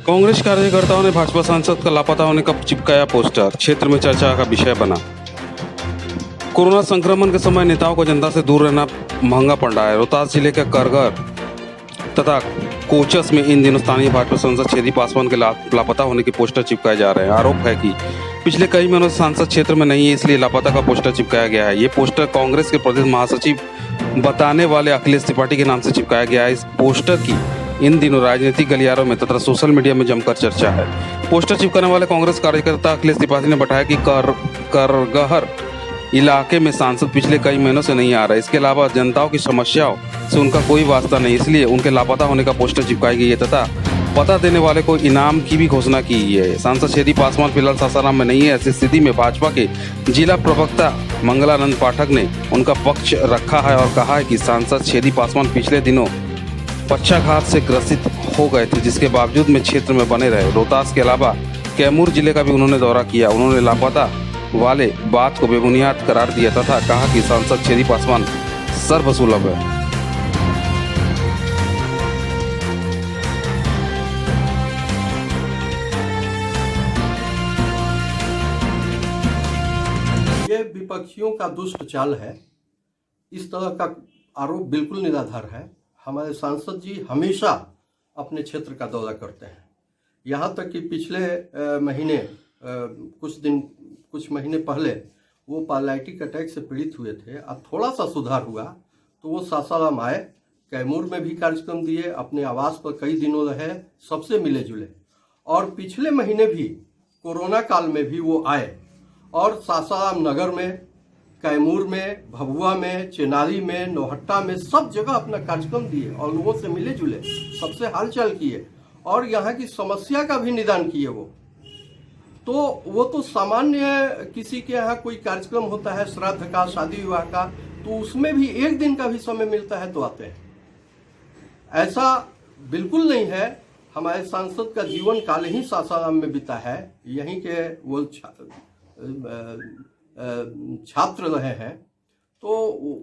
कांग्रेस कार्यकर्ताओं ने भाजपा सांसद का लापता होने का चिपकाया पोस्टर, क्षेत्र में चर्चा का विषय बना। कोरोना संक्रमण के समय नेताओं को जनता से दूर रहना महंगा पड़ रहा है। रोहतास जिले के करगर तथा कोचस में इन दिनों स्थानीय भाजपा सांसद छेदी पासवान के लापता होने के पोस्टर चिपकाए जा रहे हैं। आरोप है कि पिछले कई महीनों से सांसद क्षेत्र में नहीं है, इसलिए लापता का पोस्टर चिपकाया गया है। ये पोस्टर कांग्रेस के प्रदेश महासचिव बताने वाले अखिलेश त्रिपाठी के नाम से चिपकाया गया है। इस पोस्टर की इन दिनों राजनीतिक गलियारों में तथा सोशल मीडिया में जमकर चर्चा है। पोस्टर चिपकाने वाले कांग्रेस कार्यकर्ता अखिलेश त्रिपाठी ने बताया कि करगहर इलाके में सांसद पिछले कई महीनों से नहीं आ रहा है। इसके अलावा जनताओं की समस्याओं से उनका कोई वास्ता नहीं, इसलिए उनके लापता होने का पोस्टर चिपकाई गई है तथा पता देने वाले को इनाम की भी घोषणा की है। सांसद छेदी पासवान फिलहाल सासाराम में नहीं है। ऐसी स्थिति में भाजपा के जिला प्रवक्ता मंगलानंद पाठक ने उनका पक्ष रखा है और कहा है कि सांसद छेदी पासवान पिछले दिनों पक्षाघात से ग्रसित हो गए थे, जिसके बावजूद में क्षेत्र में बने रहे। रोहतास के अलावा कैमूर जिले का भी उन्होंने दौरा किया। उन्होंने लापता वाले बात को बेबुनियाद करार दिया तथा कहा कि सांसद छेदी पासवान सर्वसुलभ है। ये विपक्षियों का दुष्ट चाल है। इस तरह का आरोप बिल्कुल निराधार है। हमारे सांसद जी हमेशा अपने क्षेत्र का दौरा करते हैं। यहाँ तक कि पिछले महीने कुछ महीने पहले वो पैरालिटिक अटैक से पीड़ित हुए थे। अब थोड़ा सा सुधार हुआ तो वो सासाराम आए, कैमूर में भी कार्यक्रम दिए, अपने आवास पर कई दिनों रहे, सबसे मिले जुले। और पिछले महीने भी कोरोना काल में भी वो आए और सासाराम नगर में, कैमूर में, भभुआ में, चेनारी में, नौहट्टा में सब जगह अपना कार्यक्रम दिए और लोगों से मिले जुले, सबसे हालचाल किए और यहाँ की समस्या का भी निदान किए। वो तो सामान्य किसी के यहाँ कोई कार्यक्रम होता है, श्राद्ध का, शादी विवाह का, तो उसमें भी एक दिन का भी समय मिलता है तो आते हैं। ऐसा बिल्कुल नहीं है। हमारे सांसद का जीवन काल ही सासाराम में बीता है। यहीं के वो छात्र रहे हैं, तो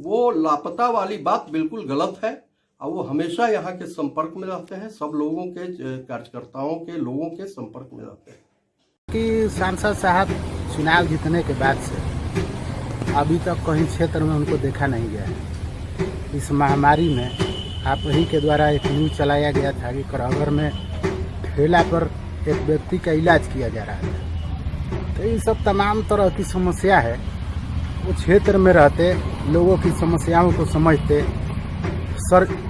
वो लापता वाली बात बिल्कुल गलत है। और वो हमेशा यहाँ के संपर्क में रहते हैं, सब लोगों के, कार्यकर्ताओं के, लोगों के संपर्क में रहते हैं। कि सांसद साहब चुनाव जीतने के बाद से अभी तक कहीं क्षेत्र में उनको देखा नहीं गया है। इस महामारी में आप ही के द्वारा एक न्यूज़ चलाया गया था कि करहगर में ठेला पर एक व्यक्ति का इलाज किया जा रहा था। तो ये सब तमाम तरह की समस्या है। वो क्षेत्र में रहते, लोगों की समस्याओं को समझते,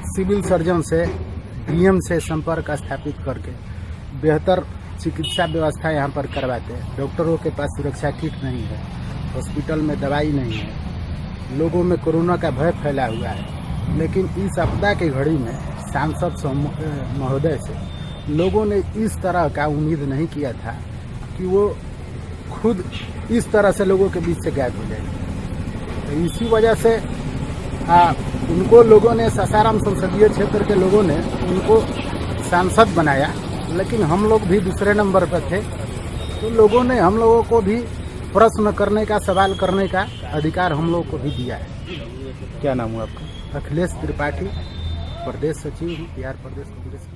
सिविल सर्जन से, डीएम से संपर्क स्थापित करके बेहतर चिकित्सा व्यवस्था यहाँ पर करवाते हैं। डॉक्टरों के पास सुरक्षा किट नहीं है, हॉस्पिटल में दवाई नहीं है, लोगों में कोरोना का भय फैला हुआ है। लेकिन इस आपदा की घड़ी में सांसद महोदय से लोगों ने इस तरह का उम्मीद नहीं किया था कि वो खुद इस तरह से लोगों के बीच से गायब हो जाएगी। तो इसी वजह से उनको लोगों ने, सासाराम संसदीय क्षेत्र के लोगों ने उनको सांसद बनाया। लेकिन हम लोग भी दूसरे नंबर पर थे, तो लोगों ने हम लोगों को भी प्रश्न करने का, सवाल करने का अधिकार हम लोगों को भी दिया है। क्या नाम हुआ आपका? अखिलेश त्रिपाठी, प्रदेश सचिव हूँ, बिहार प्रदेश कांग्रेस।